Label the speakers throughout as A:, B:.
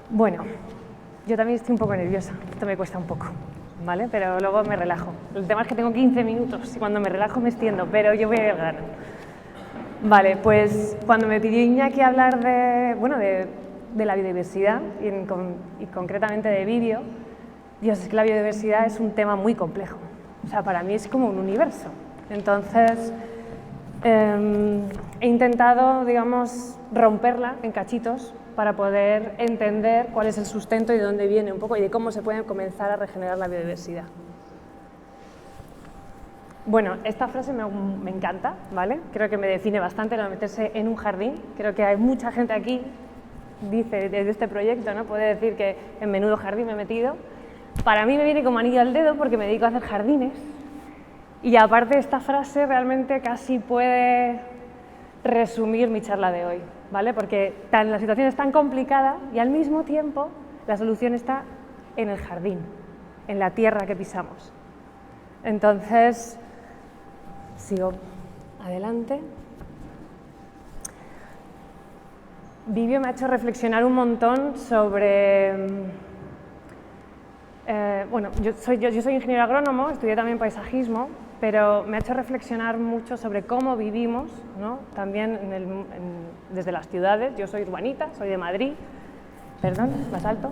A: Bueno, yo también estoy un poco nerviosa, esto me cuesta un poco, ¿vale? Pero luego me relajo. El tema es que tengo 15 minutos y cuando me relajo me extiendo, pero yo voy al grano. Vale, pues cuando me pidió Iñaki hablar de la biodiversidad y concretamente de vídeo, Dios, es que la biodiversidad es un tema muy complejo. O sea, para mí es como un universo. Entonces, he intentado, digamos, romperla en cachitos para poder entender cuál es el sustento y de dónde viene un poco y de cómo se puede comenzar a regenerar la biodiversidad. Bueno, esta frase me encanta, ¿vale? Creo que me define bastante lo de meterse en un jardín. Creo que hay mucha gente aquí, dice desde este proyecto, ¿no? Puede decir que en menudo jardín me he metido. Para mí me viene como anillo al dedo porque me dedico a hacer jardines. Y aparte esta frase realmente casi puede resumir mi charla de hoy, ¿vale? Porque la situación es tan complicada y al mismo tiempo la solución está en el jardín, en la tierra que pisamos. Entonces, sigo adelante. Vivio me ha hecho reflexionar un montón sobre... bueno, yo soy ingeniero agrónomo, estudié también paisajismo, pero me ha hecho reflexionar mucho sobre cómo vivimos, ¿no? También desde las ciudades. Yo soy urbanita, soy de Madrid, perdón, más alto,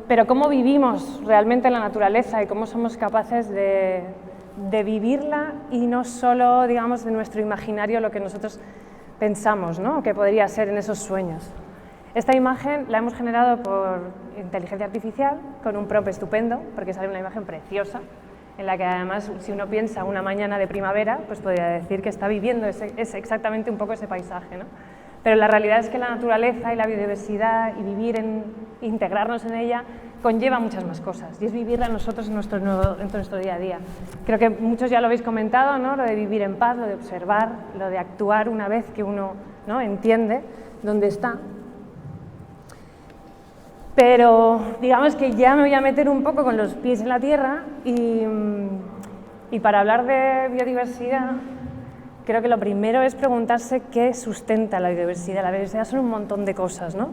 A: pero cómo vivimos realmente la naturaleza y cómo somos capaces de vivirla y no solo, digamos, de nuestro imaginario lo que nosotros pensamos, ¿no? Que podría ser en esos sueños. Esta imagen la hemos generado por inteligencia artificial con un prompt estupendo, porque sale una imagen preciosa, en la que además, si uno piensa una mañana de primavera, pues podría decir que está viviendo exactamente un poco ese paisaje, ¿no? Pero la realidad es que la naturaleza y la biodiversidad y integrarnos en ella conlleva muchas más cosas, y es vivirla nosotros en nuestro día a día. Creo que muchos ya lo habéis comentado, ¿no? Lo de vivir en paz, lo de observar, lo de actuar una vez que uno, ¿no?, entiende dónde está. Pero digamos que ya me voy a meter un poco con los pies en la tierra y para hablar de biodiversidad creo que lo primero es preguntarse qué sustenta la biodiversidad. La biodiversidad son un montón de cosas, ¿no?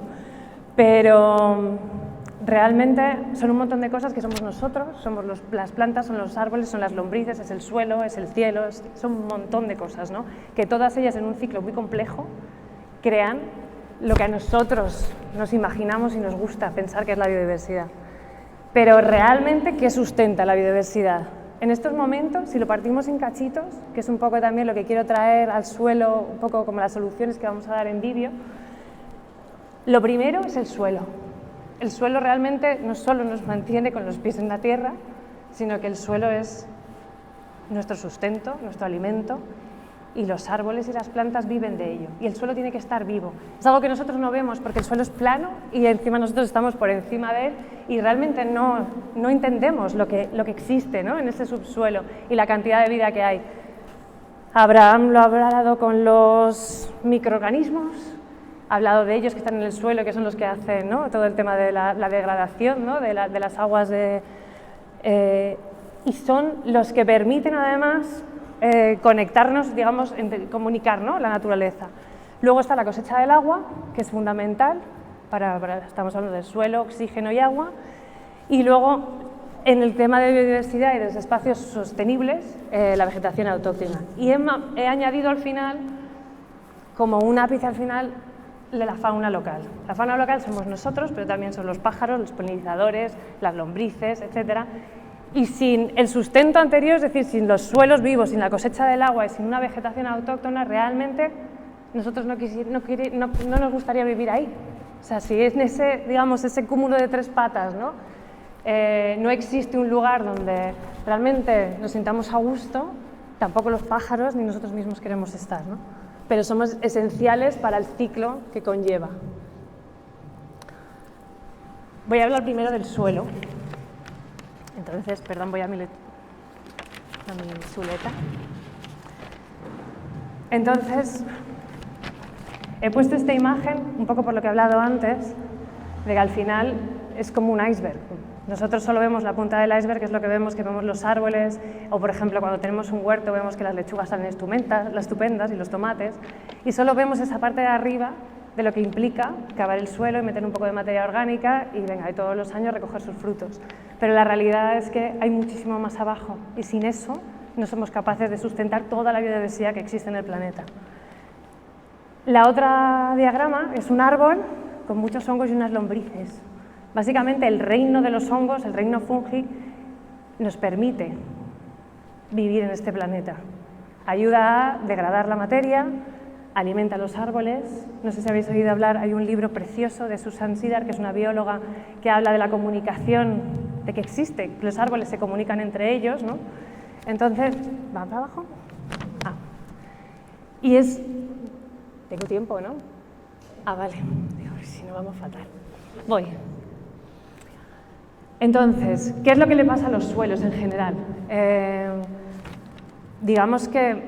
A: Pero realmente son un montón de cosas que somos nosotros, somos las plantas, son los árboles, son las lombrices, es el suelo, es el cielo, son un montón de cosas, ¿no? Que todas ellas en un ciclo muy complejo crean lo que a nosotros nos imaginamos y nos gusta pensar que es la biodiversidad. Pero realmente, ¿qué sustenta la biodiversidad? En estos momentos, si lo partimos en cachitos, que es un poco también lo que quiero traer al suelo, un poco como las soluciones que vamos a dar en vídeo, lo primero es el suelo. El suelo realmente no solo nos mantiene con los pies en la tierra, sino que el suelo es nuestro sustento, nuestro alimento, y los árboles y las plantas viven de ello, y el suelo tiene que estar vivo. Es algo que nosotros no vemos porque el suelo es plano y encima nosotros estamos por encima de él y realmente no entendemos lo que existe, ¿no?, en ese subsuelo y la cantidad de vida que hay. Abraham lo ha hablado con los microorganismos, ha hablado de ellos que están en el suelo, que son los que hacen, ¿no?, todo el tema de la degradación, ¿no?, de las aguas y son los que permiten además conectarnos, digamos, comunicar, ¿no?, la naturaleza. Luego está la cosecha del agua, que es fundamental, estamos hablando del suelo, oxígeno y agua, y luego en el tema de biodiversidad y de los espacios sostenibles, la vegetación autóctona. Y he añadido al final, como un ápice al final, la fauna local. La fauna local somos nosotros, pero también son los pájaros, los polinizadores, las lombrices, etcétera. Y sin el sustento anterior, es decir, sin los suelos vivos, sin la cosecha del agua y sin una vegetación autóctona, realmente nosotros no nos gustaría vivir ahí. O sea, si es ese cúmulo de tres patas, ¿no? No existe un lugar donde realmente nos sintamos a gusto, tampoco los pájaros ni nosotros mismos queremos estar, ¿no? Pero somos esenciales para el ciclo que conlleva. Voy a hablar primero del suelo. Entonces, perdón, voy a mi chuleta. Entonces, he puesto esta imagen, un poco por lo que he hablado antes, de que al final es como un iceberg. Nosotros solo vemos la punta del iceberg, que es lo que vemos los árboles, o por ejemplo cuando tenemos un huerto vemos que las lechugas salen estupendas y los tomates, y solo vemos esa parte de arriba de lo que implica cavar el suelo y meter un poco de materia orgánica y venga, y todos los años recoger sus frutos. Pero la realidad es que hay muchísimo más abajo y sin eso no somos capaces de sustentar toda la biodiversidad que existe en el planeta. La otra diagrama es un árbol con muchos hongos y unas lombrices. Básicamente el reino de los hongos, el reino fungi, nos permite vivir en este planeta. Ayuda a degradar la materia, alimenta a los árboles. No sé si habéis oído hablar, hay un libro precioso de Susan Sidar, que es una bióloga que habla de la comunicación, de que existe, que los árboles se comunican entre ellos, ¿no? Entonces, ¿va para abajo? Ah. Y es... Tengo tiempo, ¿no? Ah, vale. Digo, si no vamos fatal. Voy. Entonces, ¿qué es lo que le pasa a los suelos en general? Digamos que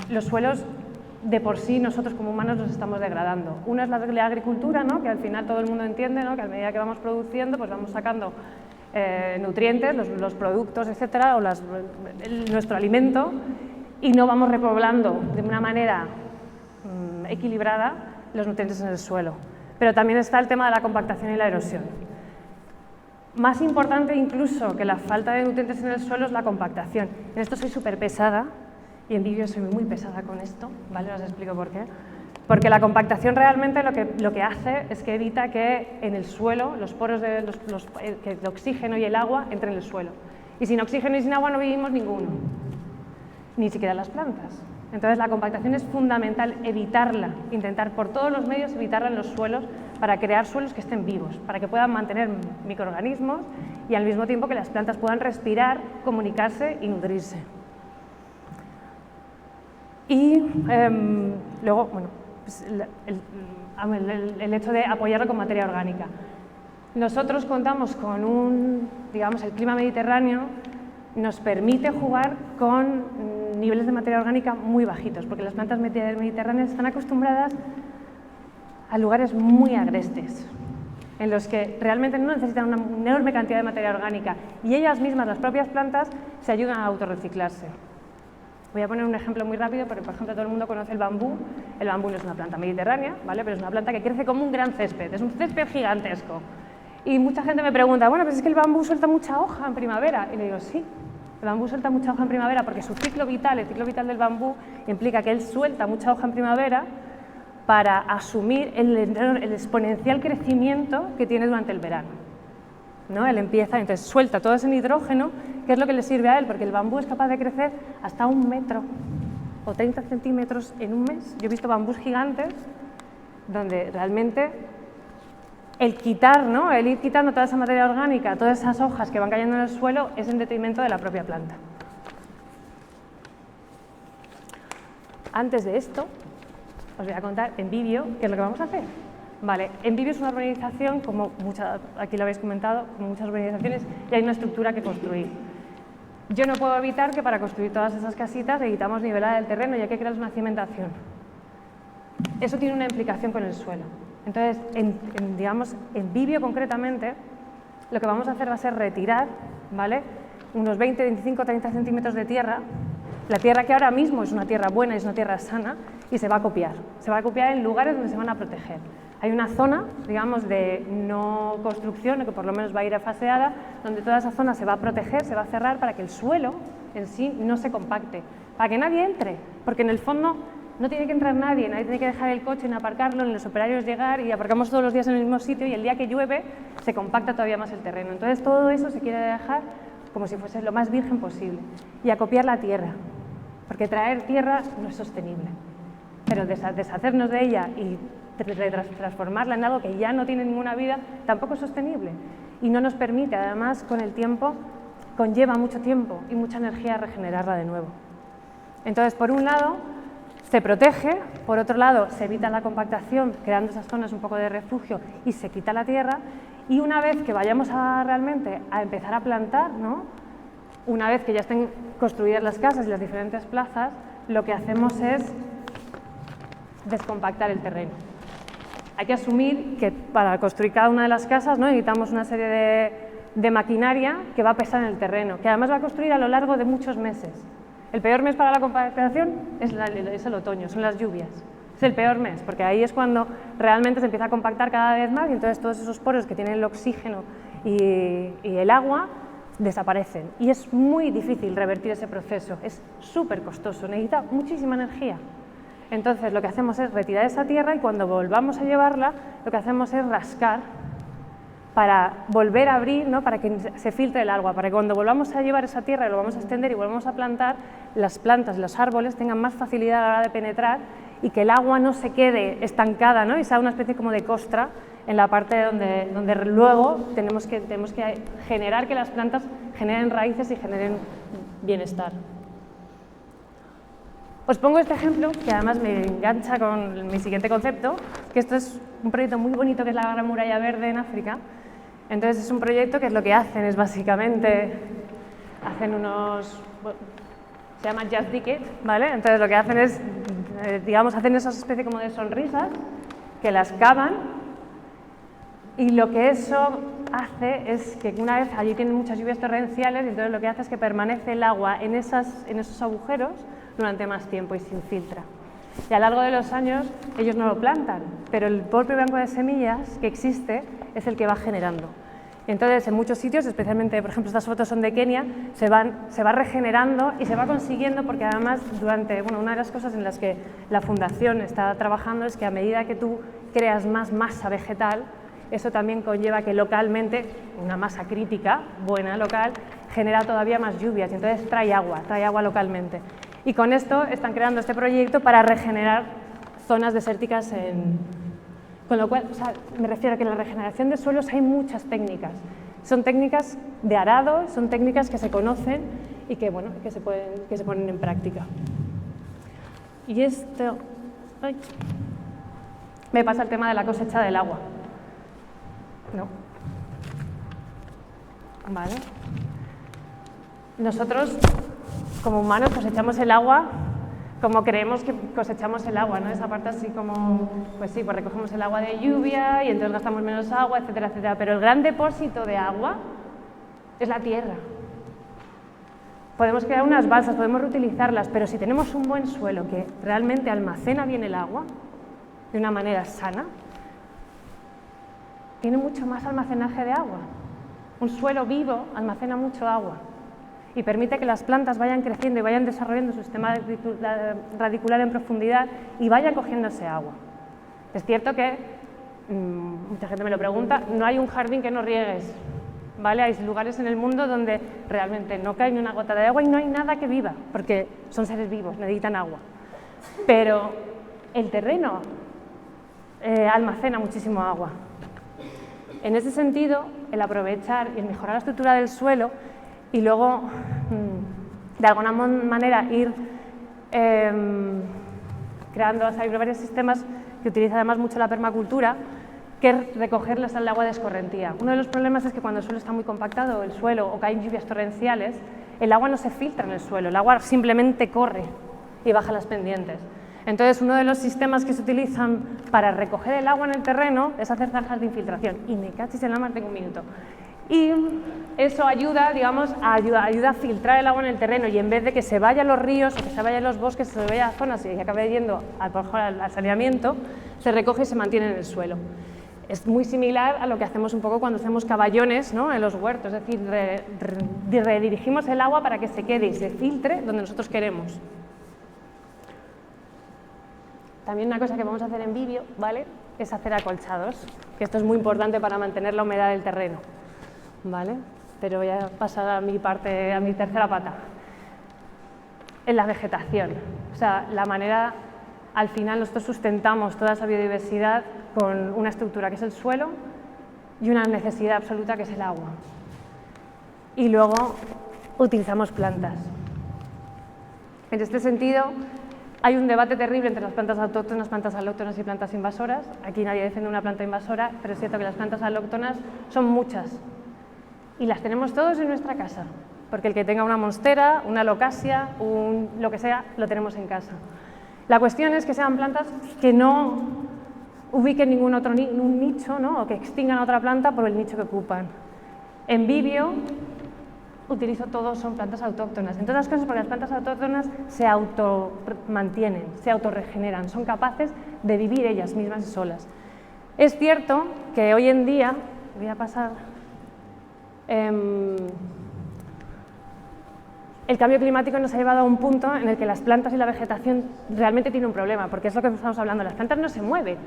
A: los suelos de por sí nosotros como humanos los estamos degradando. Una es la agricultura, ¿no? Que al final todo el mundo entiende, ¿no? Que a medida que vamos produciendo pues vamos sacando nutrientes, los productos, etcétera, o nuestro alimento, y no vamos repoblando de una manera equilibrada los nutrientes en el suelo. Pero también está el tema de la compactación y la erosión. Más importante incluso que la falta de nutrientes en el suelo es la compactación. En esto soy súper pesada, y en vídeo soy muy pesada con esto, ¿vale? Os explico por qué. Porque la compactación realmente lo que hace es que evita que en el suelo los poros que el oxígeno y el agua entren en el suelo. Y sin oxígeno y sin agua no vivimos ninguno, ni siquiera las plantas. Entonces la compactación es fundamental, evitarla, intentar por todos los medios evitarla en los suelos para crear suelos que estén vivos, para que puedan mantener microorganismos y al mismo tiempo que las plantas puedan respirar, comunicarse y nutrirse. Y luego, bueno, pues el hecho de apoyarlo con materia orgánica. Nosotros contamos con digamos, el clima mediterráneo nos permite jugar con niveles de materia orgánica muy bajitos, porque las plantas mediterráneas están acostumbradas a lugares muy agrestes, en los que realmente no necesitan una enorme cantidad de materia orgánica y ellas mismas, las propias plantas, se ayudan a autorreciclarse. Voy a poner un ejemplo muy rápido, porque por ejemplo todo el mundo conoce el bambú. El bambú no es una planta mediterránea, ¿vale? Pero es una planta que crece como un gran césped, es un césped gigantesco. Y mucha gente me pregunta, bueno, pues es que el bambú suelta mucha hoja en primavera. Y le digo, sí, el bambú suelta mucha hoja en primavera porque su ciclo vital, el ciclo vital del bambú, implica que él suelta mucha hoja en primavera para asumir el exponencial crecimiento que tiene durante el verano, ¿no? Él empieza, entonces suelta todo ese nitrógeno, que es lo que le sirve a él, porque el bambú es capaz de crecer hasta 1 metro o 30 centímetros en un mes. Yo he visto bambús gigantes donde realmente el quitar, ¿no? El ir quitando toda esa materia orgánica, todas esas hojas que van cayendo en el suelo, es en detrimento de la propia planta. Antes de esto, os voy a contar en vídeo qué es lo que vamos a hacer. Vale, en vídeo es una urbanización, como aquí lo habéis comentado, como muchas urbanizaciones, y hay una estructura que construir. Yo no puedo evitar que para construir todas esas casitas necesitamos nivelar el terreno y hay que crear una cimentación. Eso tiene una implicación con el suelo. Entonces, digamos, en vídeo concretamente, lo que vamos a hacer va a ser retirar, ¿vale?, unos 20, 25, 30 centímetros de tierra, la tierra que ahora mismo es una tierra buena y es una tierra sana, y se va a copiar. Se va a copiar en lugares donde se van a proteger. Hay una zona, digamos, de no construcción, o que por lo menos va a ir faseada, donde toda esa zona se va a proteger, se va a cerrar para que el suelo en sí no se compacte, para que nadie entre, porque en el fondo no tiene que entrar nadie tiene que dejar el coche, ni aparcarlo, ni los operarios llegar, y aparcamos todos los días en el mismo sitio y el día que llueve se compacta todavía más el terreno. Entonces todo eso se quiere dejar como si fuese lo más virgen posible y acopiar la tierra, porque traer tierra no es sostenible, pero deshacernos de ella y transformarla en algo que ya no tiene ninguna vida tampoco es sostenible y no nos permite, además con el tiempo, conlleva mucho tiempo y mucha energía regenerarla de nuevo. Entonces, por un lado, se protege, por otro lado, se evita la compactación, creando esas zonas un poco de refugio y se quita la tierra, y una vez que vayamos realmente a empezar a plantar, ¿no?, una vez que ya estén construidas las casas y las diferentes plazas, lo que hacemos es descompactar el terreno. Hay que asumir que para construir cada una de las casas, ¿no?, necesitamos una serie de maquinaria que va a pesar en el terreno, que además va a construir a lo largo de muchos meses. El peor mes para la compactación es el otoño, son las lluvias. Es el peor mes, porque ahí es cuando realmente se empieza a compactar cada vez más y entonces todos esos poros que tienen el oxígeno y el agua desaparecen. Y es muy difícil revertir ese proceso, es súper costoso, necesita muchísima energía. Entonces lo que hacemos es retirar esa tierra y cuando volvamos a llevarla, lo que hacemos es rascar para volver a abrir, ¿no? Para que se filtre el agua, para que cuando volvamos a llevar esa tierra y lo vamos a extender y volvamos a plantar, las plantas y los árboles tengan más facilidad a la hora de penetrar y que el agua no se quede estancada, ¿no? Y sea una especie como de costra en la parte donde luego tenemos que generar que las plantas generen raíces y generen bienestar. Os pongo este ejemplo, que además me engancha con mi siguiente concepto, que esto es un proyecto muy bonito que es la Gran Muralla Verde en África. Entonces es un proyecto que es lo que hacen, es básicamente, hacen unos, bueno, se llama Just Dig It, ¿vale? Entonces lo que hacen es, digamos, hacen esas especies como de sonrisas, que las cavan, y lo que eso hace es que una vez allí tienen muchas lluvias torrenciales, y entonces lo que hace es que permanece el agua en esos agujeros durante más tiempo y se infiltra. Y a lo largo de los años ellos no lo plantan, pero el propio banco de semillas que existe es el que va generando. Y entonces en muchos sitios, especialmente por ejemplo estas fotos son de Kenia, se va regenerando y se va consiguiendo porque además una de las cosas en las que la fundación está trabajando es que a medida que tú creas más masa vegetal, eso también conlleva que localmente, una masa crítica, buena local, genera todavía más lluvias y entonces trae agua localmente. Y con esto están creando este proyecto para regenerar zonas desérticas con lo cual, o sea, me refiero a que en la regeneración de suelos hay muchas técnicas. Son técnicas de arado, son técnicas que se conocen y que, bueno, que se ponen en práctica. Y esto... Ay, me pasa el tema de la cosecha del agua. No. Vale. Nosotros, como humanos, cosechamos el agua como creemos que cosechamos el agua, ¿no? Esa parte así como, pues sí, pues recogemos el agua de lluvia y entonces gastamos menos agua, etcétera, etcétera. Pero el gran depósito de agua es la tierra. Podemos crear unas balsas, podemos reutilizarlas, pero si tenemos un buen suelo que realmente almacena bien el agua de una manera sana, tiene mucho más almacenaje de agua. Un suelo vivo almacena mucho agua y permite que las plantas vayan creciendo y vayan desarrollando su sistema radicular en profundidad y vayan cogiendo ese agua. Es cierto que, mucha gente me lo pregunta, no hay un jardín que no riegues, ¿vale? Hay lugares en el mundo donde realmente no cae ni una gota de agua y no hay nada que viva, porque son seres vivos, necesitan agua. Pero el terreno almacena muchísimo agua. En ese sentido, el aprovechar y el mejorar la estructura del suelo y luego, de alguna manera, ir creando, hay varios sistemas que utilizan además mucho la permacultura, que es recogerles al agua de escorrentía. Uno de los problemas es que cuando el suelo está muy compactado, el suelo, o caen lluvias torrenciales, el agua no se filtra en el suelo, el agua simplemente corre y baja las pendientes. Entonces, uno de los sistemas que se utilizan para recoger el agua en el terreno es hacer zanjas de infiltración. Y me cachis en la mar, tengo un minuto. Y eso ayuda, digamos, ayuda a filtrar el agua en el terreno y en vez de que se vaya a los ríos o que se vaya a los bosques, se vaya a zonas y acabe yendo al saneamiento, se recoge y se mantiene en el suelo. Es muy similar a lo que hacemos un poco cuando hacemos caballones, ¿no?, en los huertos, es decir, redirigimos el agua para que se quede y se filtre donde nosotros queremos. También una cosa que vamos a hacer en vídeo, ¿vale?, es hacer acolchados, que esto es muy importante para mantener la humedad del terreno, ¿vale? Pero voy a pasar a mi tercera pata. En la vegetación, o sea, la manera, al final nosotros sustentamos toda esa biodiversidad con una estructura que es el suelo y una necesidad absoluta que es el agua. Y luego utilizamos plantas. En este sentido, hay un debate terrible entre las plantas autóctonas, plantas alóctonas y plantas invasoras. Aquí nadie defiende una planta invasora, pero es cierto que las plantas alóctonas son muchas y las tenemos todos en nuestra casa, porque el que tenga una monstera, una alocasia, lo que sea, lo tenemos en casa. La cuestión es que sean plantas que no ubiquen ningún otro un nicho, ¿no?, o que extingan otra planta por el nicho que ocupan. En Vivio utilizo todos, son plantas autóctonas, entre otras cosas porque las plantas autóctonas se automantienen, se autorregeneran, son capaces de vivir ellas mismas solas. Es cierto que hoy en día, voy a pasar, el cambio climático nos ha llevado a un punto en el que las plantas y la vegetación realmente tienen un problema, porque es lo que estamos hablando, las plantas no se mueven,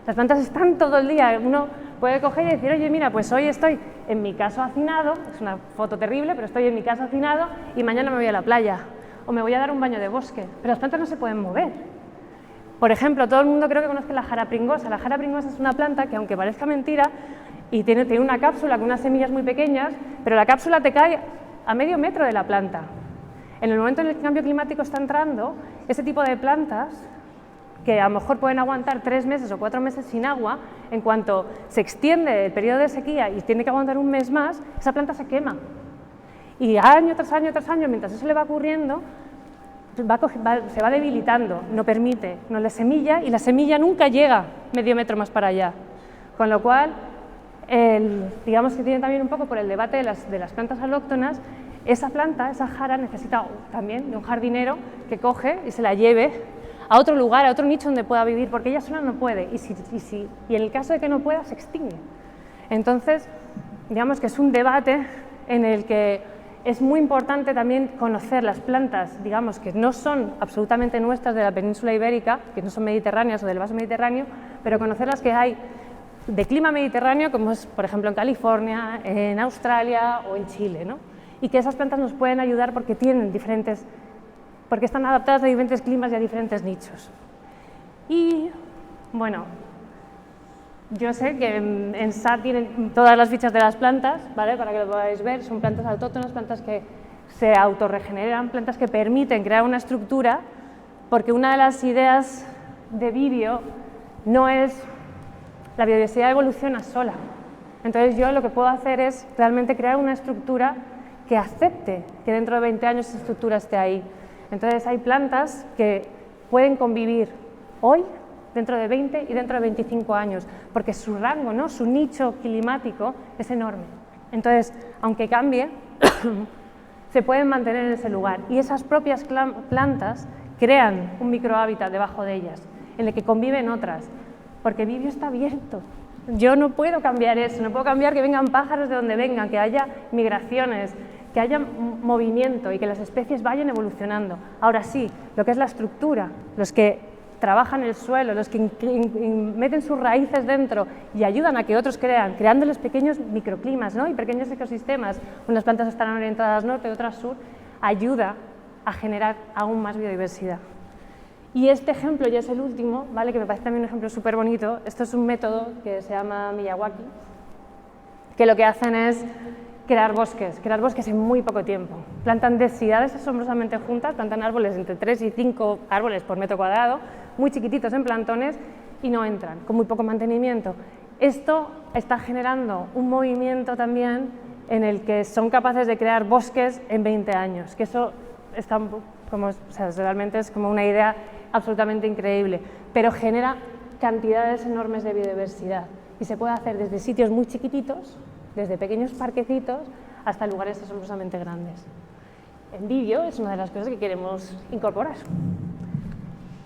A: las plantas están todo el día, uno puede coger y decir, oye, mira, pues hoy estoy en mi casa hacinado, es una foto terrible, pero estoy en mi casa hacinado y mañana me voy a la playa, o me voy a dar un baño de bosque, pero las plantas no se pueden mover. Por ejemplo, todo el mundo creo que conoce la jara pringosa. La jara pringosa es una planta que, aunque parezca mentira, y tiene una cápsula con unas semillas muy pequeñas, pero la cápsula te cae a medio metro de la planta. En el momento en el que el cambio climático está entrando, ese tipo de plantas, que a lo mejor pueden aguantar 3 meses o 4 meses sin agua, en cuanto se extiende el periodo de sequía y tiene que aguantar un mes más, esa planta se quema. Y año tras año tras año, mientras eso le va ocurriendo, se va debilitando, no permite, no le semilla, y la semilla nunca llega medio metro más para allá. Con lo cual, digamos que tiene también un poco por el debate de las plantas alóctonas, esa planta, esa jara, necesita también de un jardinero que coge y se la lleve a otro lugar, a otro nicho donde pueda vivir, porque ella sola no puede, y en el caso de que no pueda, se extingue. Entonces, digamos que es un debate en el que es muy importante también conocer las plantas, digamos, que no son absolutamente nuestras de la península ibérica, que no son mediterráneas o del vaso mediterráneo, pero conocer las que hay de clima mediterráneo, como es, por ejemplo, en California, en Australia o en Chile, ¿no? Y que esas plantas nos pueden ayudar porque porque están adaptadas a diferentes climas y a diferentes nichos. Y, bueno, yo sé que en SAT tienen todas las fichas de las plantas, ¿vale? Para que lo podáis ver, son plantas autóctonas, plantas que se autorregeneran, plantas que permiten crear una estructura, porque una de las ideas de Vivio no es la biodiversidad evoluciona sola. Entonces yo lo que puedo hacer es realmente crear una estructura que acepte que dentro de 20 años esa estructura esté ahí. Entonces hay plantas que pueden convivir hoy, dentro de 20 y dentro de 25 años, porque su rango, ¿no? Su nicho climático es enorme. Entonces, aunque cambie, se pueden mantener en ese lugar. Y esas propias plantas crean un microhábitat debajo de ellas, en el que conviven otras, porque Vivio está abierto. Yo no puedo cambiar eso, no puedo cambiar que vengan pájaros de donde vengan, que haya migraciones, que haya movimiento y que las especies vayan evolucionando. Ahora sí, lo que es la estructura, los que trabajan el suelo, los que meten sus raíces dentro y ayudan a que otros creándoles pequeños microclimas, ¿no? Y pequeños ecosistemas. Unas plantas estarán orientadas norte, otras sur, ayuda a generar aún más biodiversidad. Y este ejemplo ya es el último, ¿vale? Que me parece también un ejemplo súper bonito. Esto es un método que se llama Miyawaki, que lo que hacen es crear bosques en muy poco tiempo. Plantan densidades asombrosamente juntas, plantan árboles entre 3 y 5 árboles por metro cuadrado, muy chiquititos en plantones, y no entran, con muy poco mantenimiento. Esto está generando un movimiento también en el que son capaces de crear bosques en 20 años, que eso está como, o sea, realmente es como una idea absolutamente increíble, pero genera cantidades enormes de biodiversidad y se puede hacer desde sitios muy chiquititos, desde pequeños parquecitos hasta lugares asombrosamente grandes. En Vivio es una de las cosas que queremos incorporar.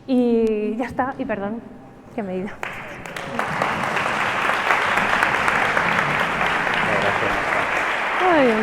A: Y ya está, y perdón, que me he ido. Gracias.